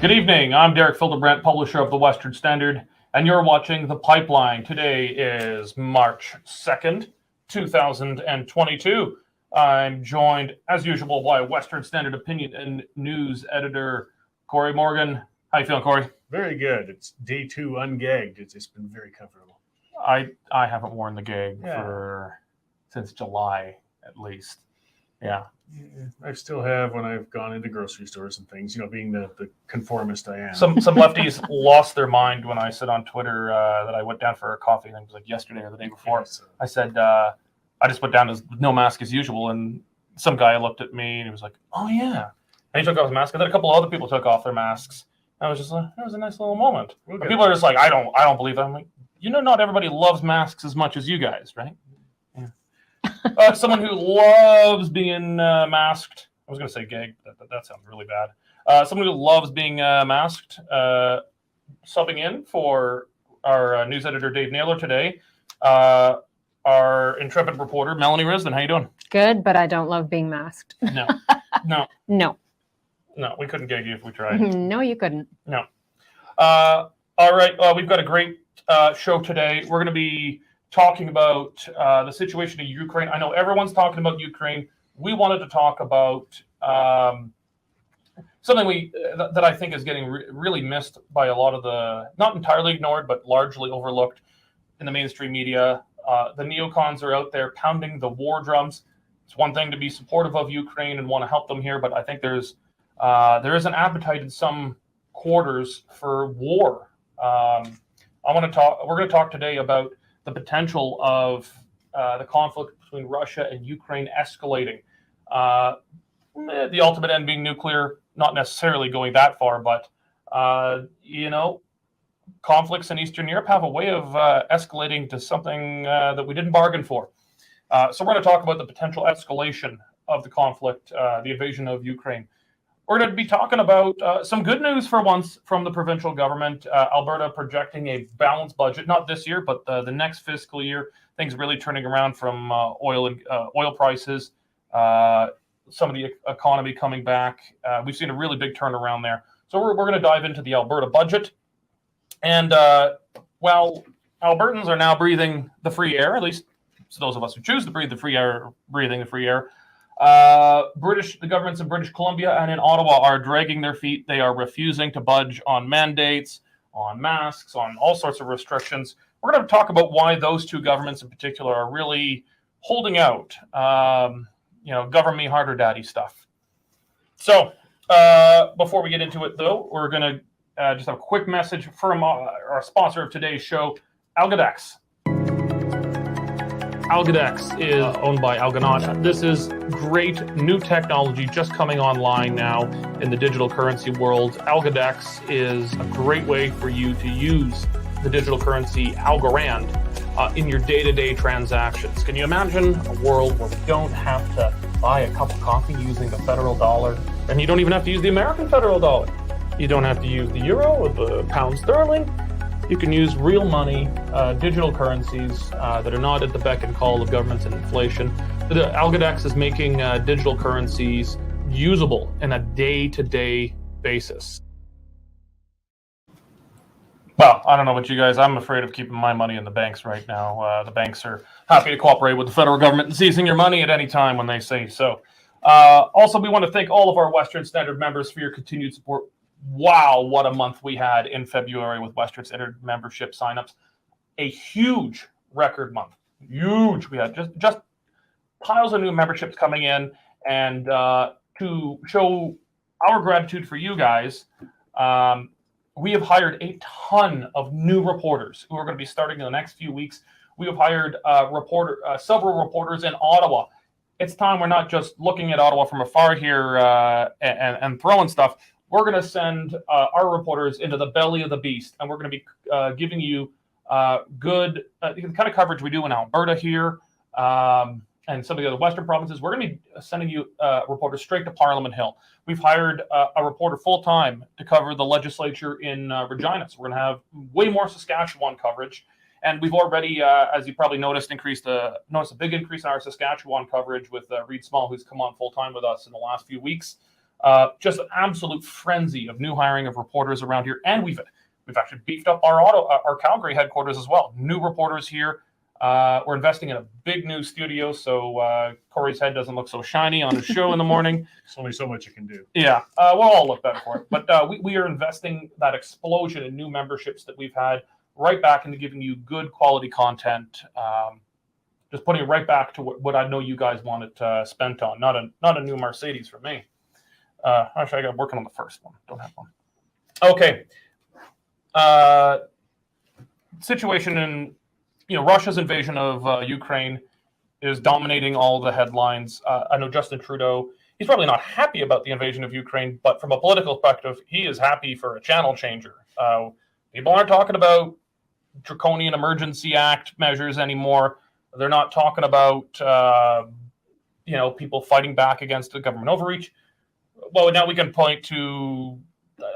Good evening. I'm Derek Fildebrand, publisher of the Western Standard, and you're watching The Pipeline. Today is March 2nd, 2022. I'm joined, as usual, by Western Standard opinion and news editor Cory Morgan. How you feeling, Cory? Very good. It's day 2 ungagged. It's been very comfortable. I haven't worn the gag since July, at least. Yeah. I still have when I've gone into grocery stores and things, being the conformist I am. Some lefties lost their mind when I said on Twitter that I went down for a coffee, I think it was like yesterday or the day before. Yes. I said, I just went down as no mask as usual, and some guy looked at me and he was like, oh yeah. And he took off his mask, and then a couple of other people took off their masks. And I was just like, that was a nice little moment. People are just like, I don't believe that. I'm like, not everybody loves masks as much as you guys, right? Someone who loves being masked. I was going to say gag, but that sounds really bad. Someone who loves being masked, subbing in for our news editor, Dave Naylor, today. Our intrepid reporter, Melanie Risden. How you doing? Good, but I don't love being masked. No, we couldn't gag you if we tried. No, you couldn't. No. All right, we've got a great show today. We're going to be talking about the situation in Ukraine. I know everyone's talking about Ukraine. We wanted to talk about something that I think is getting really missed by a lot of not entirely ignored, but largely overlooked in the mainstream media. The neocons are out there pounding the war drums. It's one thing to be supportive of Ukraine and want to help them here, but I think there is an appetite in some quarters for war. We're going to talk today about the potential of the conflict between Russia and Ukraine escalating. The ultimate end being nuclear, not necessarily going that far, but, conflicts in Eastern Europe have a way of escalating to something that we didn't bargain for. So we're going to talk about the potential escalation of the conflict, the invasion of Ukraine. We're going to be talking about some good news for once from the provincial government. Alberta projecting a balanced budget, not this year, but the next fiscal year. Things really turning around from oil prices, some of the economy coming back. We've seen a really big turnaround there. So we're going to dive into the Alberta budget. And Albertans are now breathing the free air, at least those of us who choose to breathe the free air, breathing the free air. The governments in British Columbia and in Ottawa are dragging their feet. They are refusing to budge on mandates, on masks, on all sorts of restrictions. We're going to talk about why those two governments in particular are really holding out. Govern me harder, daddy stuff. So before we get into it, though, we're going to just have a quick message from our sponsor of today's show, Algodex. Algodex is owned by Algonaut. This is great new technology just coming online now in the digital currency world. Algodex is a great way for you to use the digital currency Algorand in your day-to-day transactions. Can you imagine a world where we don't have to buy a cup of coffee using the federal dollar? And you don't even have to use the American federal dollar. You don't have to use the euro or the pound sterling. You can use real money, digital currencies that are not at the beck and call of governments and inflation. The Algodex is making digital currencies usable in a day-to-day basis. Well, I don't know about you guys. I'm afraid of keeping my money in the banks right now. The banks are happy to cooperate with the federal government in seizing your money at any time when they say so. Also, we want to thank all of our Western Standard members for your continued support. Wow, what a month we had in February with Western Standard membership signups. A huge record month. Huge. We had just piles of new memberships coming in. And to show our gratitude for you guys, we have hired a ton of new reporters who are going to be starting in the next few weeks. We have hired several reporters in Ottawa. It's time we're not just looking at Ottawa from afar here and throwing stuff. We're going to send our reporters into the belly of the beast, and we're going to be giving you good the kind of coverage we do in Alberta here and some of the other Western provinces. We're going to be sending you reporters straight to Parliament Hill. We've hired a reporter full-time to cover the legislature in Regina, so we're going to have way more Saskatchewan coverage. And we've already, as you probably noticed, noticed a big increase in our Saskatchewan coverage with Reed Small, who's come on full-time with us in the last few weeks. Just an absolute frenzy of new hiring of reporters around here, and we've actually beefed up our Calgary headquarters as well. New reporters here. We're investing in a big new studio, so Cory's head doesn't look so shiny on his show in the morning. There's only so much you can do. Yeah, we'll all look better for it. But we are investing that explosion in new memberships that we've had right back into giving you good quality content. Just putting it right back to what I know you guys want it spent on. Not a new Mercedes for me. Actually, I got working on the first one. Don't have one. Okay. Situation in Russia's invasion of Ukraine is dominating all the headlines. I know Justin Trudeau, he's probably not happy about the invasion of Ukraine, but from a political perspective, he is happy for a channel changer. People aren't talking about draconian emergency act measures anymore. They're not talking about people fighting back against the government overreach. Well, now we can point to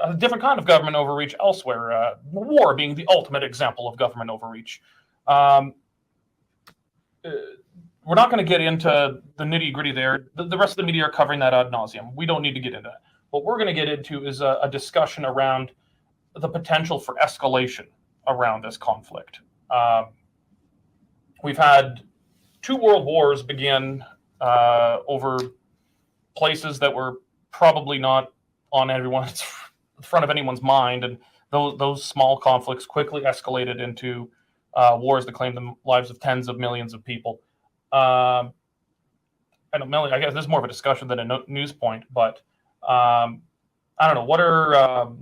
a different kind of government overreach elsewhere. War being the ultimate example of government overreach. We're not going to get into the nitty gritty there. The rest of the media are covering that ad nauseum. We don't need to get into that. What we're going to get into is a discussion around the potential for escalation around this conflict. We've had 2 world wars begin over places that were probably not on everyone's front of anyone's mind, and those small conflicts quickly escalated into wars that claimed the lives of tens of millions of people. I know, Melanie, I guess this is more of a discussion than a news point, but I don't know. What are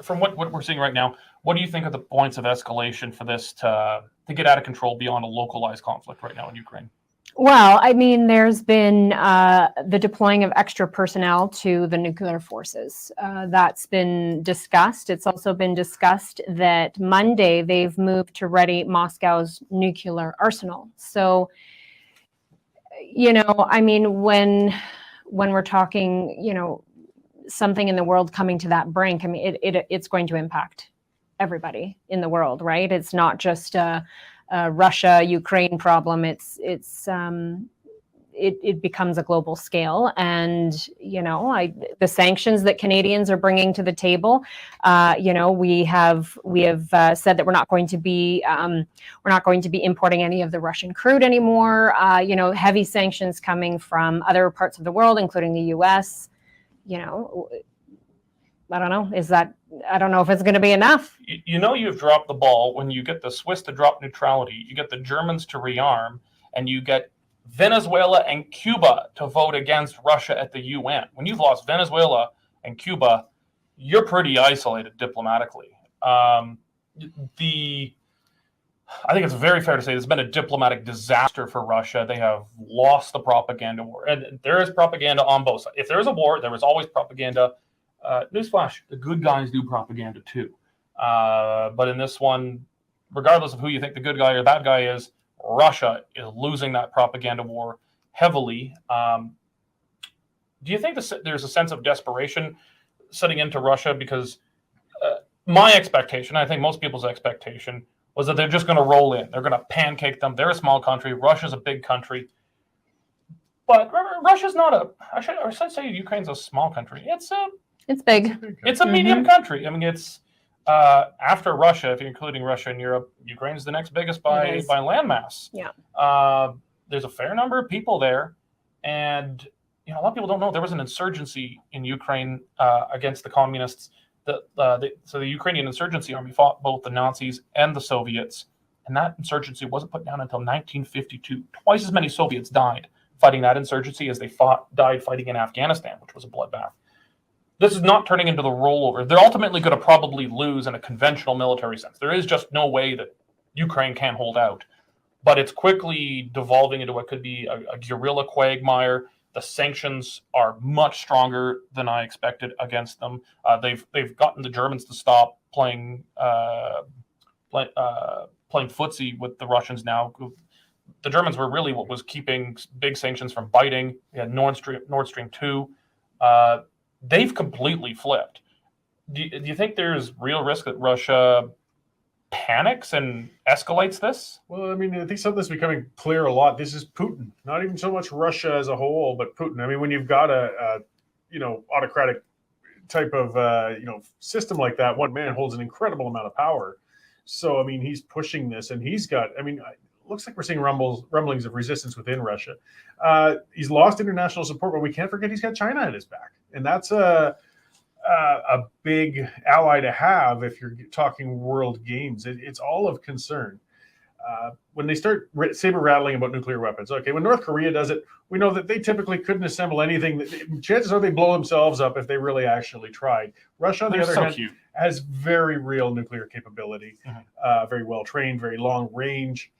from what we're seeing right now? What do you think are the points of escalation for this to get out of control beyond a localized conflict right now in Ukraine? Well, I mean, there's been the deploying of extra personnel to the nuclear forces. That's been discussed. It's also been discussed that Monday they've moved to ready Moscow's nuclear arsenal. So, I mean, when we're talking, something in the world coming to that brink, I mean, it's going to impact everybody in the world, right? It's not just a Russia-Ukraine problem. It becomes a global scale, and the sanctions that Canadians are bringing to the table. We have said that we're not going to be importing any of the Russian crude anymore. Heavy sanctions coming from other parts of the world, including the U.S. I don't know. I don't know if it's going to be enough. You've dropped the ball when you get the Swiss to drop neutrality, you get the Germans to rearm, and you get Venezuela and Cuba to vote against Russia at the UN. When you've lost Venezuela and Cuba, you're pretty isolated diplomatically. I think it's very fair to say there's been a diplomatic disaster for Russia. They have lost the propaganda war, and there is propaganda on both sides. If there is a war, there is always propaganda. Newsflash, the good guys do propaganda too. But in this one, regardless of who you think the good guy or bad guy is, Russia is losing that propaganda war heavily. Do you think there's a sense of desperation setting into Russia? Because my expectation, I think most people's expectation, was that they're just going to roll in. They're going to pancake them. They're a small country. Russia's a big country. But Russia's not I should say Ukraine's a small country. It's big. It's a medium country. I mean, it's after Russia, if you're including Russia and Europe, Ukraine's the next biggest by landmass. Yeah. There's a fair number of people there, and a lot of people don't know there was an insurgency in Ukraine against the communists. So the Ukrainian insurgency army fought both the Nazis and the Soviets, and that insurgency wasn't put down until 1952. Twice as many Soviets died fighting that insurgency as they died fighting in Afghanistan, which was a bloodbath. This is not turning into the rollover. They're ultimately going to probably lose in a conventional military sense. There is just no way that Ukraine can hold out. But it's quickly devolving into what could be a guerrilla quagmire. The sanctions are much stronger than I expected against them. They've gotten the Germans to stop playing footsie with the Russians now. The Germans were really what was keeping big sanctions from biting. We had Nord Stream 2. They've completely flipped. Do you think there's real risk that Russia panics and escalates this? Well, I mean, I think something's becoming clear a lot. This is Putin, not even so much Russia as a whole, but Putin. I mean, when you've got a autocratic type of system like that, one man holds an incredible amount of power. So I mean, he's pushing this, and he's got. I mean, it looks like we're seeing rumblings of resistance within Russia. He's lost international support, but we can't forget he's got China at his back, and that's a big ally to have if you're talking world games. It's all of concern. When they start saber rattling about nuclear weapons, okay, when North Korea does it, we know that they typically couldn't assemble anything. Chances are they blow themselves up if they really actually tried. Russia, on the other hand, has very real nuclear capability, very well trained, very long range.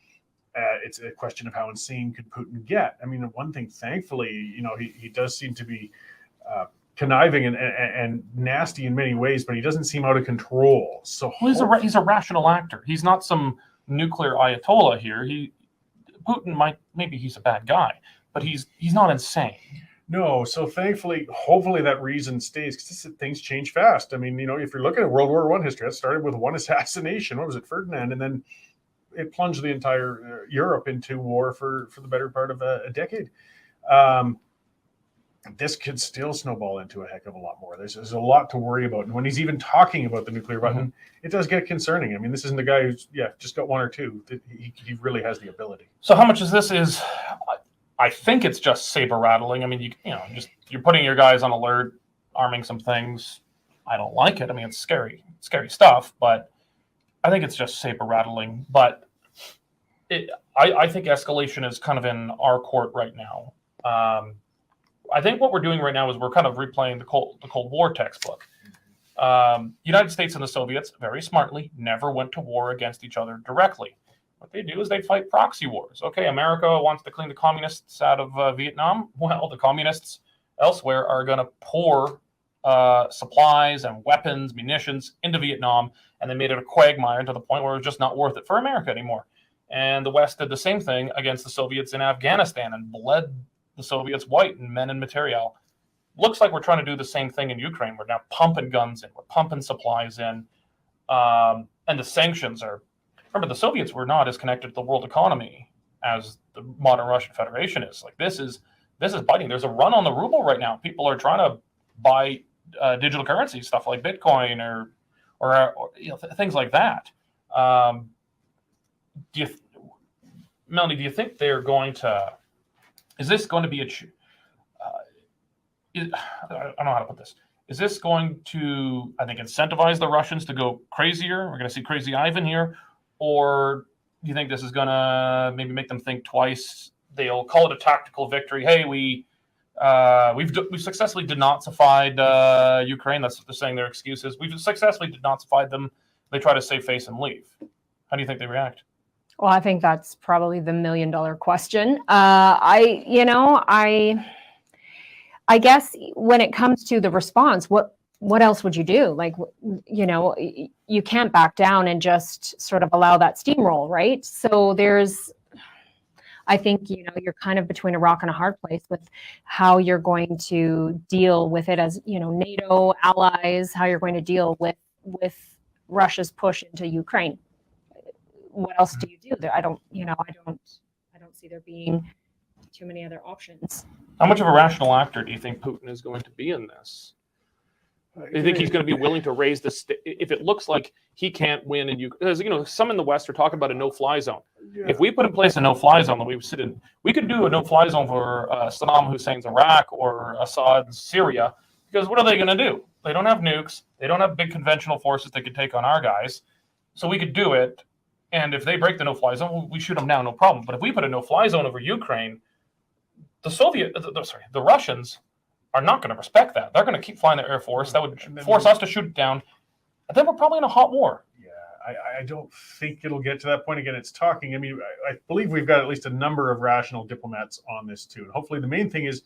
It's a question of how insane could Putin get. I mean, one thing, thankfully, he does seem to be conniving and nasty in many ways, but he doesn't seem out of control. So he's a rational actor. He's not some nuclear ayatollah here. Putin maybe he's a bad guy, but he's not insane. No, so thankfully, hopefully that reason stays, because things change fast. I mean, if you're looking at World War I history, it started with one assassination. What was it, Ferdinand? And then it plunged the entire Europe into war for the better part of a decade. This could still snowball into a heck of a lot more. There's a lot to worry about. And when he's even talking about the nuclear button, it does get concerning. I mean, this isn't a guy who's just got one or two. He really has the ability. So how much of this is, I think it's just saber rattling. I mean, you're putting your guys on alert, arming some things. I don't like it. I mean, it's scary stuff, but I think it's just saber rattling. But I think escalation is kind of in our court right now. I think what we're doing right now is we're kind of replaying the Cold War textbook. United States and the Soviets, very smartly, never went to war against each other directly. What they do is they fight proxy wars. Okay, America wants to clean the communists out of Vietnam. Well, the communists elsewhere are going to pour supplies and weapons, munitions into Vietnam, and they made it a quagmire to the point where it was just not worth it for America anymore. And the West did the same thing against the Soviets in Afghanistan and bled the Soviets white in men and material. Looks like we're trying to do the same thing in Ukraine. We're now pumping guns in, we're pumping supplies in, and the sanctions are. Remember, the Soviets were not as connected to the world economy as the modern Russian Federation is. Like this is biting. There's a run on the ruble right now. People are trying to buy digital currency stuff like Bitcoin or things like that. Melanie, do you think they're going to? Is this going to be I don't know how to put this. Is this going to, I think, incentivize the Russians to go crazier? We're going to see Crazy Ivan here. Or do you think this is going to maybe make them think twice? They'll call it a tactical victory. Hey, we've successfully denazified Ukraine. That's what they're saying their excuse is. We've successfully denazified them. They try to save face and leave. How do you think they react? Well, I think that's probably the $1 million question. I guess when it comes to the response, what else would you do? Like, you can't back down and just sort of allow that steamroll, right? So I think, you're kind of between a rock and a hard place with how you're going to deal with it as, NATO allies, how you're going to deal with Russia's push into Ukraine. What else do you do? I don't see there being too many other options. How much of a rational actor do you think Putin is going to be in this? Do you think he's going to be willing to raise this? If it looks like he can't win in Ukraine, because some in the West are talking about a no-fly zone. Yeah. If we put in place a no-fly zone that we sit in, we could do a no-fly zone for Saddam Hussein's Iraq or Assad's Syria. Because what are they going to do? They don't have nukes. They don't have big conventional forces that could take on our guys. So we could do it. And if they break the no-fly zone, we shoot them down, no problem. But if we put a no-fly zone over Ukraine, the Russians are not going to respect that. They're going to keep flying their Air Force. That would force us to shoot it down. And then we're probably in a hot war. Yeah, I don't think it'll get to that point again. It's talking. I mean, I believe we've got at least a number of rational diplomats on this too. And hopefully the main thing is,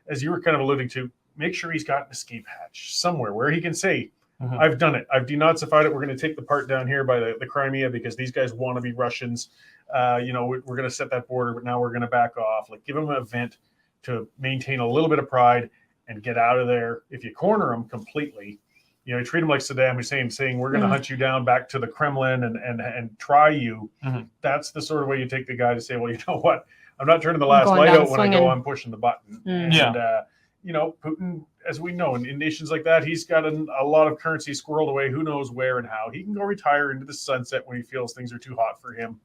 as you were kind of alluding to, make sure he's got an escape hatch somewhere where he can say, I've done it. I've denazified it. We're going to take the part down here by the Crimea because these guys want to be Russians. We're going to set that border, but now we're going to back off. Like, give them an event to maintain a little bit of pride and get out of there. If you corner them completely, you treat them like Saddam Hussein, saying we're going to hunt you down back to the Kremlin and try you. That's the sort of way you take the guy to say, well, you know what? I'm not turning the last light out when I go. I'm pushing the button. Putin, as we know, in nations like that, he's got a lot of currency squirreled away, who knows where and how. He can go retire into the sunset when he feels things are too hot for him.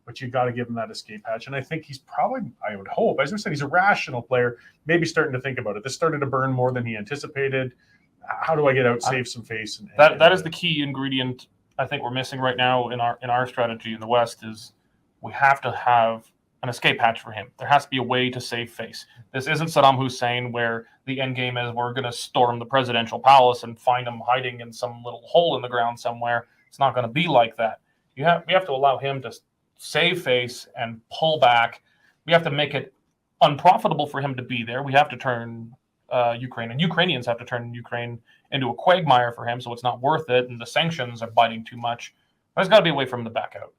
But you got to give him that escape hatch. And I think he's probably, I would hope, as we said, he's a rational player, maybe starting to think about it. This started to burn more than he anticipated. How do I get out, save some face? That is the key ingredient I think we're missing right now in our strategy in the West is we have to have an escape hatch for him. There has to be a way to save face. This isn't Saddam Hussein where the end game is we're going to storm the presidential palace and find him hiding in some little hole in the ground somewhere. It's not going to be like that. We have to allow him to save face and pull back. We have to make it unprofitable for him to be there. We have to turn Ukraine, and Ukrainians have to turn Ukraine into a quagmire for him, so it's not worth it, and the sanctions are biting too much. There's got to be a way for him to back out.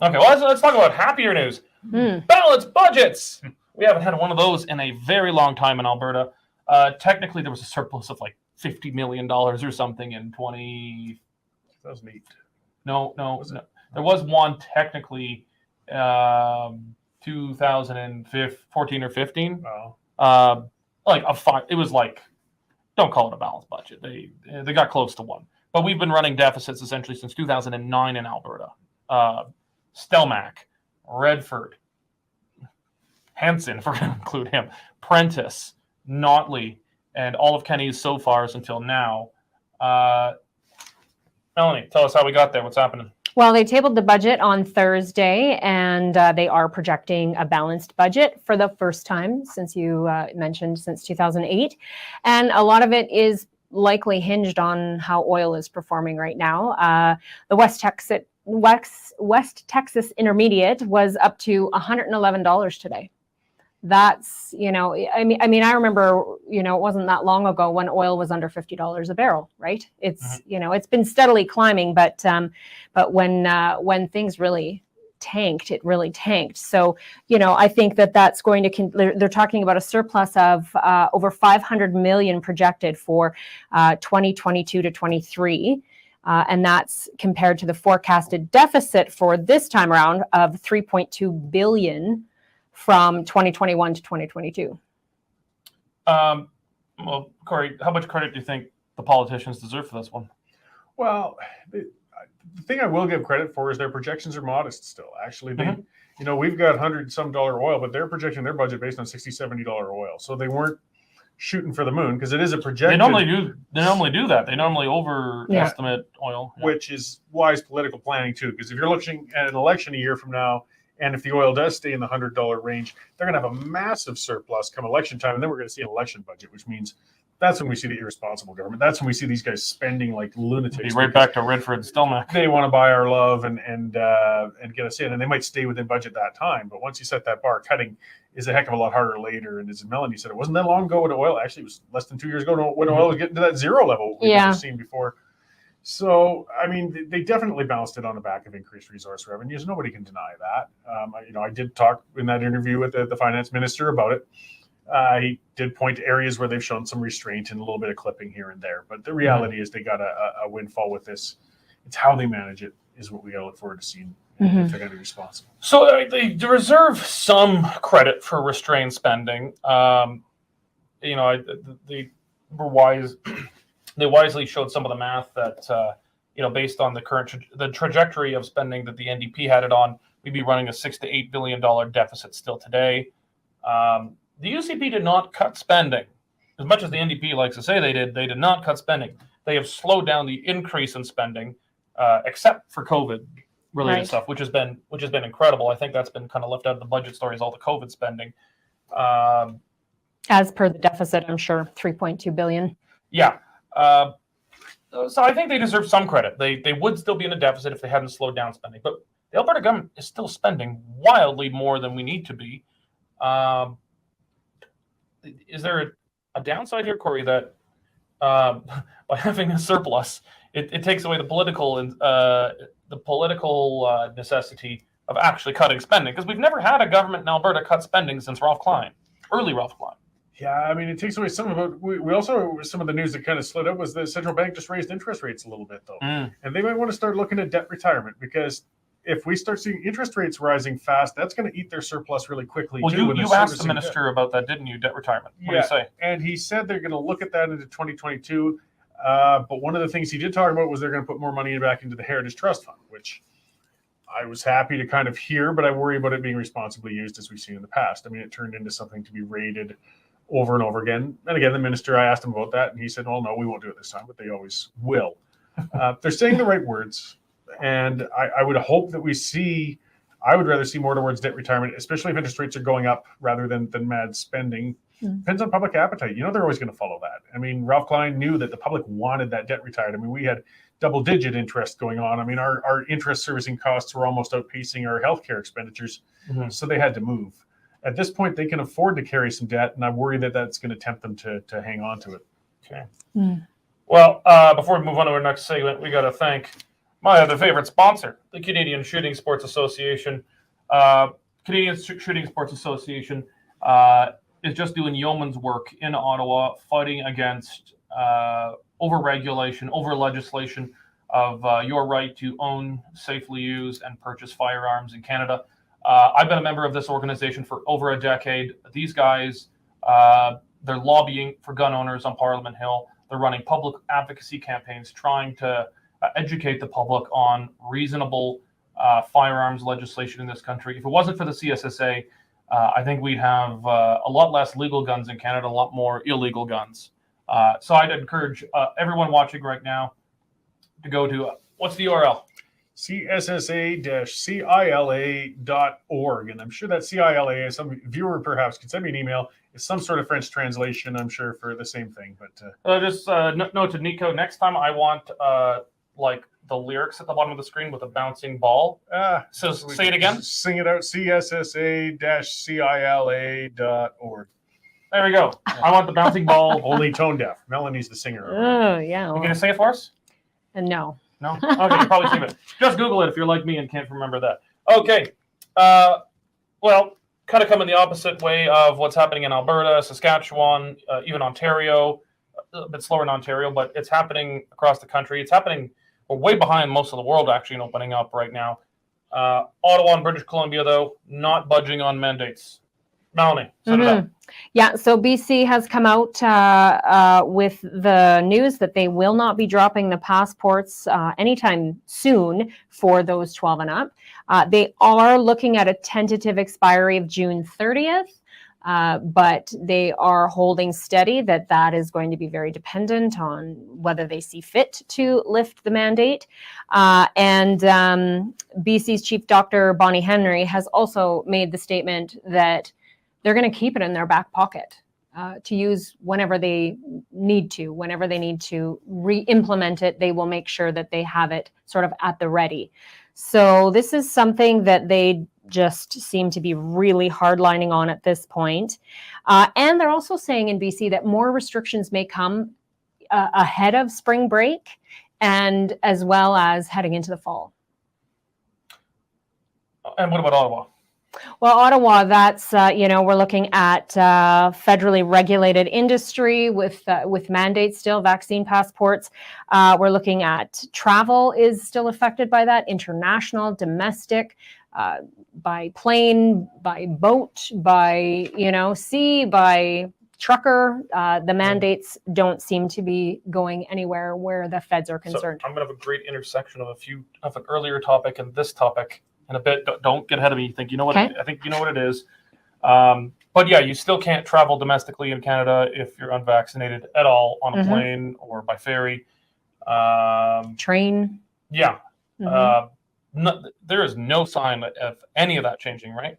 Okay, well, let's talk about happier news. Balanced budgets! We haven't had one of those in a very long time in Alberta. Technically, there was a surplus of like $50 million or something in 2008. No. There was one technically 2014 or 15. Wow. It was like, don't call it a balanced budget. They got close to one. But we've been running deficits essentially since 2009 in Alberta. Stelmach, Redford, Hansen, if we're going to include him, Prentice, Notley, and all of Kenny's so far until now. Melanie, tell us how we got there. What's happening? Well, they tabled the budget on Thursday, and they are projecting a balanced budget for the first time since you mentioned since 2008. And a lot of it is likely hinged on how oil is performing right now. The West Texas Intermediate was up to $111 today. That's, I mean, I remember, it wasn't that long ago when oil was under $50 a barrel, right? It's, it's been steadily climbing, but when things really tanked, it really tanked. So, I think that's going to, they're talking about a surplus of over 500 million projected for 2022 to 23. And that's compared to the forecasted deficit for this time around of 3.2 billion from 2021 to 2022. Well, Cory, how much credit do you think the politicians deserve for this one? Well, the thing I will give credit for is their projections are modest still. Actually, we've got $100-some oil, but they're projecting their budget based on $60, $70 oil. So they weren't shooting for the moon because it is a projection. They normally do that. They normally overestimate oil, which is wise political planning too. Because if you're looking at an election a year from now, and if the oil does stay in the $100 range, they're going to have a massive surplus come election time, and then we're going to see an election budget, which means that's when we see the irresponsible government. That's when we see these guys spending like lunatics. Be right back to Redford and Stelmach. They want to buy our love and get us in, and they might stay within budget that time. But once you set that bar, cutting is a heck of a lot harder later. And as Melanie said, it wasn't that long ago when oil actually was less than 2 years ago when oil was getting to that zero level we've never seen before. So, I mean, they definitely balanced it on the back of increased resource revenues. Nobody can deny that. I did talk in that interview with the finance minister about it. He did point to areas where they've shown some restraint and a little bit of clipping here and there. But the reality is they got a windfall with this. It's how they manage it is what we got to look forward to seeing if they're going to be responsible. So they deserve some credit for restrained spending. They were wise. They wisely showed some of the math that, based on the trajectory of spending that the NDP had it on, we'd be running a $6 to $8 billion deficit still today. The UCP did not cut spending. As much as the NDP likes to say they did not cut spending. They have slowed down the increase in spending, except for COVID-related stuff, which has been incredible. I think that's been kind of left out of the budget stories, all the COVID spending. As per the deficit, I'm sure, 3.2 billion. Yeah. So I think they deserve some credit. They would still be in a deficit if they hadn't slowed down spending. But the Alberta government is still spending wildly more than we need to be. Is there a downside here, Cory, that by having a surplus, it takes away the political necessity of actually cutting spending? Because we've never had a government in Alberta cut spending since early Ralph Klein. Yeah, I mean, it takes away some of it. We also, some of the news that kind of slid up was the central bank just raised interest rates a little bit, though. And they might want to start looking at debt retirement because if we start seeing interest rates rising fast, that's going to eat their surplus really quickly. Well, too, when you they're asked the servicing minister about that, didn't you? Debt retirement. What do Yeah. you say? And he said they're going to look at that into 2022. But one of the things he did talk about was they're going to put more money back into the Heritage Trust Fund, which I was happy to kind of hear, but I worry about it being responsibly used as we've seen in the past. I mean, it turned into something to be raided over and over again. And again, the minister, I asked him about that, and he said, well, no, we won't do it this time, but they always will. They're saying the right words. And I would hope that I would rather see more towards debt retirement, especially if interest rates are going up rather than mad spending. Depends on public appetite. They're always going to follow that. I mean, Ralph Klein knew that the public wanted that debt retired. I mean, we had double-digit interest going on. I mean, our interest servicing costs were almost outpacing our healthcare expenditures, so they had to move. At this point, they can afford to carry some debt, and I worry that that's going to tempt them to hang on to it. Okay. Well, before we move on to our next segment, we got to thank my other favorite sponsor, the Canadian Shooting Sports Association. Canadian Shooting Sports Association is just doing yeoman's work in Ottawa, fighting against over-regulation, over-legislation of your right to own, safely use, and purchase firearms in Canada. I've been a member of this organization for over a decade. These guys, they're lobbying for gun owners on Parliament Hill. They're running public advocacy campaigns trying to educate the public on reasonable firearms legislation in this country. If it wasn't for the CSSA, I think we'd have a lot less legal guns in Canada, a lot more illegal guns. So I'd encourage everyone watching right now to go to, what's the URL? CSSA-CILA.org. And I'm sure that CILA, some viewer perhaps could send me an email. It's some sort of French translation, I'm sure, for the same thing. But just note to Nico, next time I want like the lyrics at the bottom of the screen with a bouncing ball. So say it again. Sing it out, CSSA-CILA.org. There we go. I want the bouncing ball. Only tone deaf. Melanie's the singer. Oh, yeah. You going to say it for us? No. No? Okay, you probably save it. Just Google it if you're like me and can't remember that. Okay. Well, kind of coming the opposite way of what's happening in Alberta, Saskatchewan, even Ontario, a bit slower in Ontario, but it's happening across the country. It's happening, we're way behind most of the world actually in opening up right now. Ottawa and British Columbia, though, not budging on mandates. Melanie, set it up. Yeah, so BC has come out with the news that they will not be dropping the passports anytime soon for those 12 and up. They are looking at a tentative expiry of June 30th, but they are holding steady that is going to be very dependent on whether they see fit to lift the mandate. And BC's Chief Dr. Bonnie Henry has also made the statement that they're going to keep it in their back pocket to use whenever they need to. Whenever they need to re-implement it, they will make sure that they have it sort of at the ready. So this is something that they just seem to be really hardlining on at this point. And they're also saying in BC that more restrictions may come ahead of spring break and as well as heading into the fall. And what about Ottawa? Well, Ottawa, that's, we're looking at federally regulated industry with mandates still, vaccine passports. We're looking at travel is still affected by that, international, domestic, by plane, by boat, by, sea, by trucker. The mandates don't seem to be going anywhere where the feds are concerned. So I'm going to have a great intersection of an earlier topic and this topic. In a bit, don't get ahead of me. You think you know what? Okay. I think you know what it is. But yeah, you still can't travel domestically in Canada if you're unvaccinated at all on a plane or by ferry. Train. Yeah. There is no sign of any of that changing, right?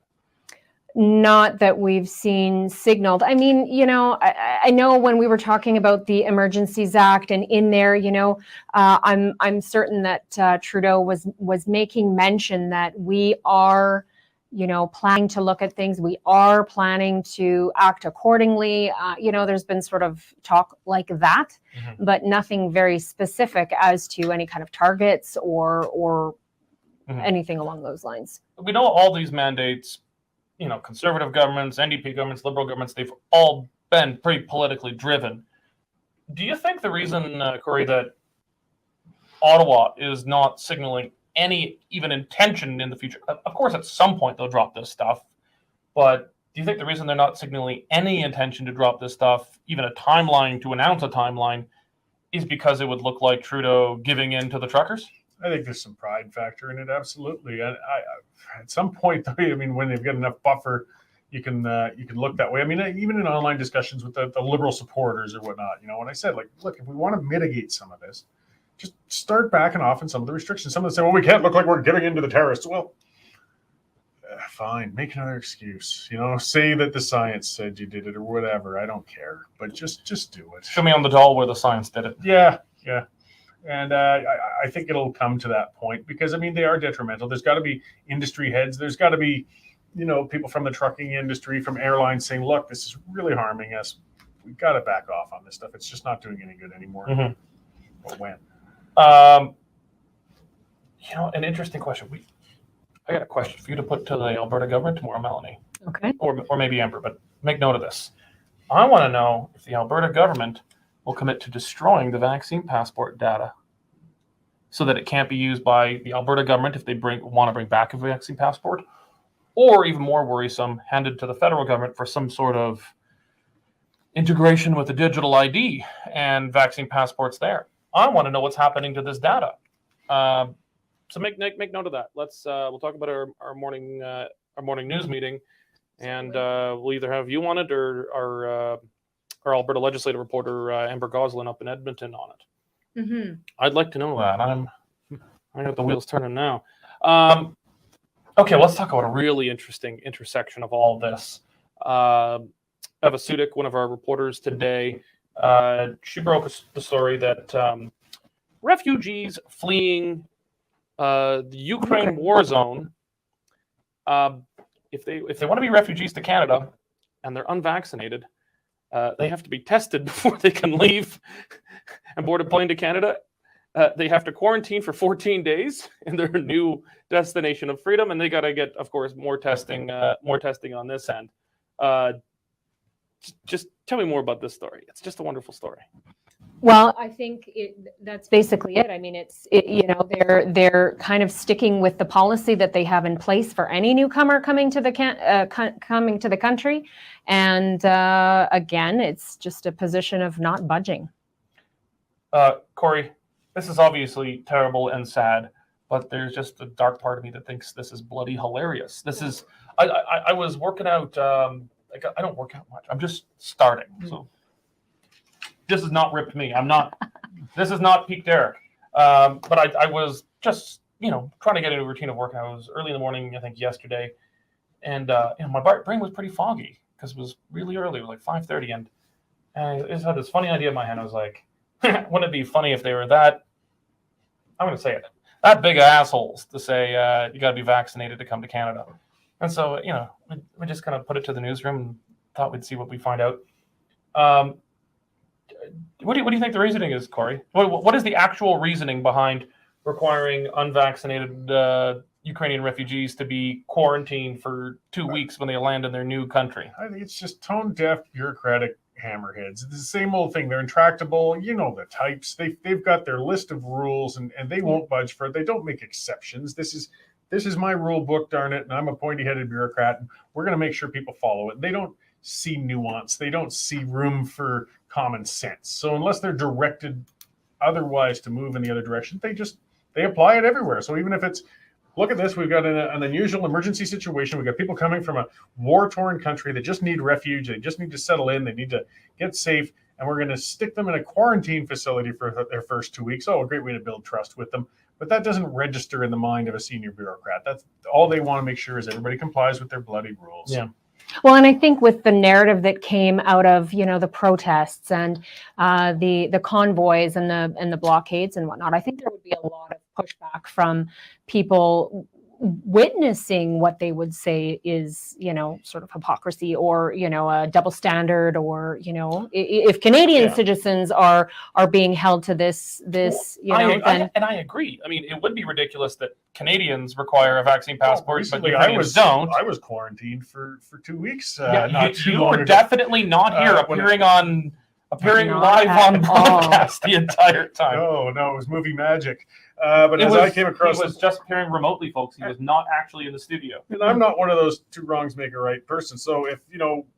Not that we've seen signaled. I mean, I know when we were talking about the Emergencies Act and in there, I'm certain that Trudeau was making mention that we are, planning to look at things. We are planning to act accordingly. There's been sort of talk like that, but nothing very specific as to any kind of targets or anything along those lines. We know all these mandates, conservative governments, NDP governments, liberal governments, they've all been pretty politically driven. Do you think the reason, Cory, that Ottawa is not signaling any even intention in the future. Of course, at some point they'll drop this stuff, but do you think the reason they're not signaling any intention to drop this stuff, even a timeline to announce a timeline, is because it would look like Trudeau giving in to the truckers? I think there's some pride factor in it, absolutely. And I at some point, though, I mean, when they've got enough buffer, you can look that way. I mean, even in online discussions with the liberal supporters or whatnot, when I said, like, look, if we want to mitigate some of this, just start backing off on some of the restrictions. Some of them say, well, we can't look like we're giving in to the terrorists. Well, fine, make another excuse. Say that the science said you did it or whatever. I don't care, but just do it. Show me on the doll where the science did it. Yeah. And I think it'll come to that point because, I mean, they are detrimental. There's got to be industry heads. There's got to be, people from the trucking industry, from airlines saying, look, this is really harming us. We've got to back off on this stuff. It's just not doing any good anymore. Mm-hmm. But when? An interesting question. I got a question for you to put to the Alberta government tomorrow, Melanie. Okay. Or maybe Amber, but make note of this. I want to know if the Alberta government will commit to destroying the vaccine passport data so that it can't be used by the Alberta government if they want to bring back a vaccine passport, or even more worrisome, handed to the federal government for some sort of integration with the digital ID and vaccine passports there. I want to know what's happening to this data. So make note of that. We'll talk about our morning news meeting, and we'll either have you on it or our Alberta legislative reporter Amber Goslin up in Edmonton on it. Mm-hmm. I'd like to know that. I got the wheels turning now. Okay, let's talk about a really interesting intersection of all of this. Eva Sudik, one of our reporters today, she broke the story that refugees fleeing the Ukraine war zone, if they want to be refugees to Canada and they're unvaccinated, they have to be tested before they can leave and board a plane to Canada. They have to quarantine for 14 days in their new destination of freedom, and they got to get, of course, more testing on this end. Just tell me more about this story. It's just a wonderful story. Well, I think that's basically it. I mean, they're kind of sticking with the policy that they have in place for any newcomer coming to the country, and again, it's just a position of not budging. Cory, this is obviously terrible and sad, but there's just a dark part of me that thinks this is bloody hilarious. This is I was working out. I don't work out much. I'm just starting, so. This is not ripped me. This is not peak Derek. But I was just, trying to get into a routine of work. I was early in the morning, I think yesterday. And, my brain was pretty foggy because it was really early. It was like 5:30. And I just had this funny idea in my head. I was like, wouldn't it be funny if they were that, I'm going to say it, that big assholes to say, you got to be vaccinated to come to Canada. And so, we just kind of put it to the newsroom and thought we'd see what we find out. What do you think the reasoning is, Cory? What is the actual reasoning behind requiring unvaccinated Ukrainian refugees to be quarantined for 2 weeks when they land in their new country? I think it's just tone-deaf, bureaucratic hammerheads. It's the same old thing. They're intractable. The types. They've got their list of rules, and they won't budge for it. They don't make exceptions. This is my rule book, darn it, and I'm a pointy-headed bureaucrat, and we're going to make sure people follow it. They don't see nuance. They don't see room for common sense. So unless they're directed otherwise to move in the other direction, they apply it everywhere. So even if it's, look at this, we've got an unusual emergency situation. We've got people coming from a war-torn country that just need refuge. They just need to settle in. They need to get safe. And we're going to stick them in a quarantine facility for their first 2 weeks. Oh, a great way to build trust with them. But that doesn't register in the mind of a senior bureaucrat. That's all they want to make sure is everybody complies with their bloody rules. Yeah. Well, and I think with the narrative that came out of, the protests and the convoys and the blockades and whatnot, I think there would be a lot of pushback from people witnessing what they would say is, sort of hypocrisy or, a double standard, or, if Canadian citizens are being held to this, then I agree. I mean, it would be ridiculous that Canadians require a vaccine passport, but Ukrainians don't. I was quarantined for 2 weeks. You were definitely not here appearing live on the podcast the entire time. No, it was movie magic. But as I came across, he was just appearing remotely, folks. He was not actually in the studio. and I'm not one of those two wrongs make a right person. So if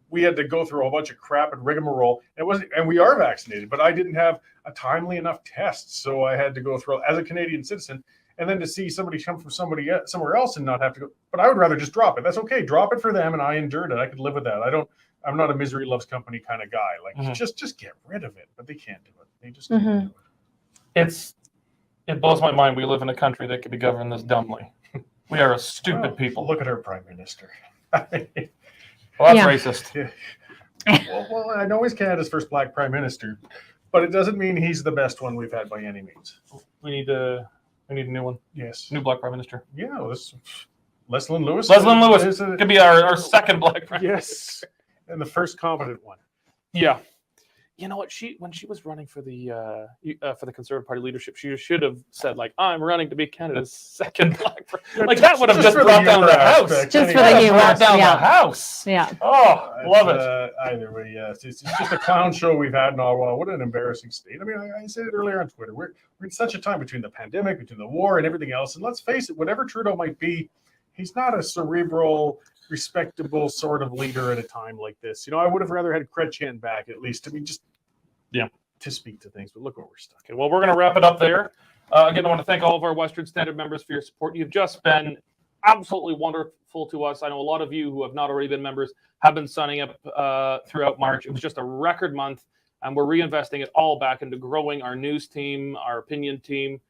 we had to go through a whole bunch of crap and rigmarole, and we are vaccinated, but I didn't have a timely enough test, so I had to go through as a Canadian citizen. And then to see somebody come from somewhere else and not have to go, but I would rather just drop it. That's okay. Drop it for them, and I endured it. I could live with that. I'm not a misery loves company kind of guy. Like just get rid of it, but they can't do it. They just can't do it. It blows my mind. We live in a country that could be governed this dumbly. We are a stupid people. Look at our prime minister. Well, that's Yeah. racist. Yeah. Well, I know he's Canada's first black prime minister, but it doesn't mean he's the best one we've had by any means. We need a new one. Yes. New black prime minister. Yeah. Leslyn Lewis. Leslyn Lewis could be our second black prime minister. Yes. And the first competent one. Yeah. You know what? When she was running for the Conservative Party leadership, she should have said, like, I'm running to be Canada's second black prime. Like, that would have just brought down the house. Just for the Brought US, down yeah. the house. Yeah. Oh, love it. Either way, yes. It's just a clown show we've had in Ottawa. What an embarrassing state. I mean, I said it earlier on Twitter. We're in such a time between the pandemic, between the war and everything else. And let's face it, whatever Trudeau might be, he's not a cerebral, respectable sort of leader at a time like this. I would have rather had Chrétien back at least. I mean, just to speak to things. But look where we're stuck. Okay, well, we're going to wrap it up there. Again, I want to thank all of our Western Standard members for your support. You've just been absolutely wonderful to us. I know a lot of you who have not already been members have been signing up throughout March. It was just a record month, and we're reinvesting it all back into growing our news team, our opinion team,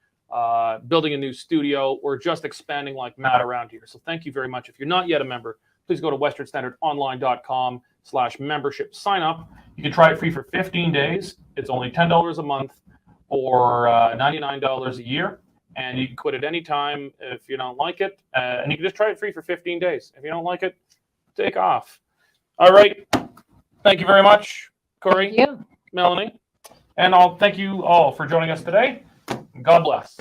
building a new studio. We're just expanding like mad around here. So thank you very much. If you're not yet a member, please go to westernstandardonline.com/membership. Sign up. You can try it free for 15 days. It's only $10 a month or $99 a year. And you can quit at any time if you don't like it. And you can just try it free for 15 days. If you don't like it, take off. All right. Thank you very much, Cory, Thank you. Melanie. And I'll thank you all for joining us today. God bless.